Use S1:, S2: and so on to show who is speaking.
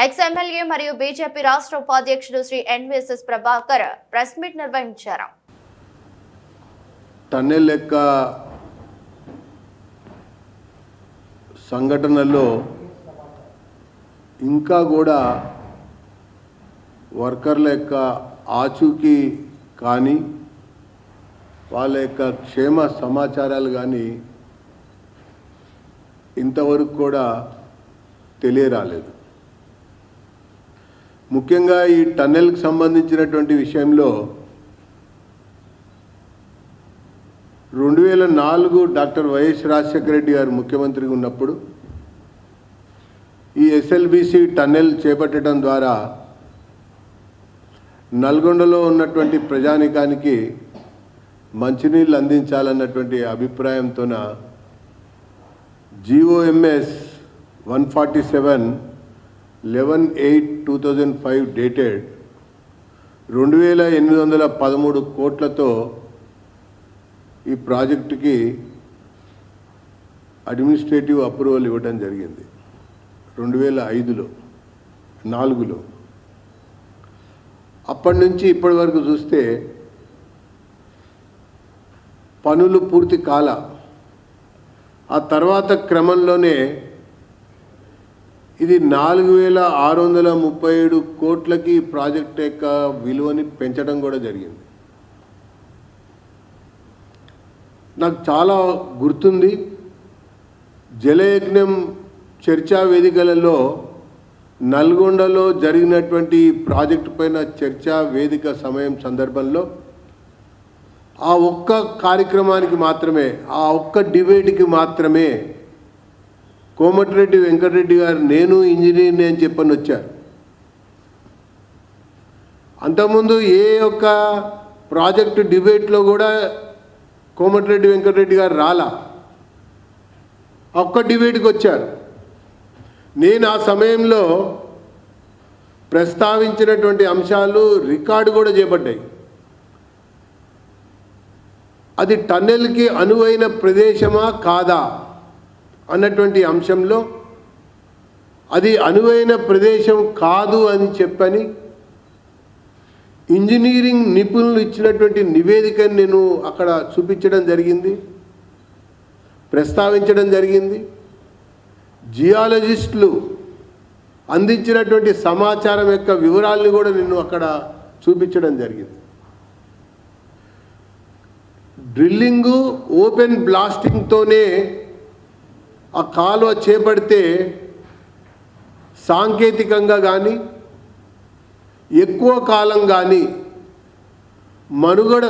S1: X-MLA మరియు BJP రాష్ట్ర ఉపాధ్యక్షుడు Shri NVSS Prabhakar press meet నిర్వహించారు.
S2: టన్నెల్ లెక్క సంఘటనల్లో ఇంకా కూడా వర్కర్ల యొక్క ఆచూకీ కానీ వాళ్ళ యొక్క క్షేమ సమాచారాలు కానీ ఇంతవరకు కూడా తెలియరాలేదు. ముఖ్యంగా ఈ టన్నెల్కి సంబంధించినటువంటి విషయంలో 2004 డాక్టర్ వైఎస్ రాజశేఖర రెడ్డి గారు ముఖ్యమంత్రిగా ఉన్నప్పుడు ఈ ఎస్ఎల్బిసి టన్నెల్ చేపట్టడం ద్వారా నల్గొండలో ఉన్నటువంటి ప్రజానికానికి మంచినీళ్ళు అందించాలన్నటువంటి అభిప్రాయంతోన జీఓఎంఎస్ 147 11/8/2005 డేటెడ్ 2813 కోట్లతో ఈ ప్రాజెక్టుకి అడ్మినిస్ట్రేటివ్ అప్రూవల్ ఇవ్వడం జరిగింది 2005లో 4లో. అప్పటి నుంచి ఇప్పటి వరకు చూస్తే పనులు పూర్తి కాల. ఆ తర్వాత క్రమంలోనే ఇది 4637 కోట్లకి ప్రాజెక్ట్ యొక్క విలువని పెంచడం కూడా జరిగింది. నాకు చాలా గుర్తుంది, జలయజ్ఞం చర్చా వేదికలలో నల్గొండలో జరిగినటువంటి ప్రాజెక్టు పైన చర్చా వేదిక సమయం సందర్భంలో ఆ ఒక్క కార్యక్రమానికి మాత్రమే, ఆ ఒక్క డిబేట్కి మాత్రమే కోమటిరెడ్డి వెంకటరెడ్డి గారు నేను ఇంజనీర్ని అని చెప్పని వచ్చారు. అంతకుముందు ఏ ఒక్క ప్రాజెక్టు డిబేట్లో కూడా కోమటిరెడ్డి వెంకటరెడ్డి గారు రాలా, ఒక్క డిబేట్కి వచ్చారు. నేను ఆ సమయంలో ప్రస్తావించినటువంటి అంశాలు రికార్డు కూడా చేపట్టాయి. అది టన్నెల్కి అనువైన ప్రదేశమా కాదా అన్నటువంటి అంశంలో అది అనువైన ప్రదేశం కాదు అని చెప్పని ఇంజనీరింగ్ నిపుణులు ఇచ్చినటువంటి నివేదికను నేను అక్కడ చూపించడం జరిగింది, ప్రస్తావించడం జరిగింది. జియాలజిస్టులు అందించినటువంటి సమాచారం యొక్క వివరాలను కూడా నేను అక్కడ చూపించడం జరిగింది. డ్రిల్లింగు ఓపెన్ బ్లాస్టింగ్తోనే ఆ కాలువ చేపడితే సాంకేతికంగా కానీ ఎక్కువ కాలం కానీ మనుగడ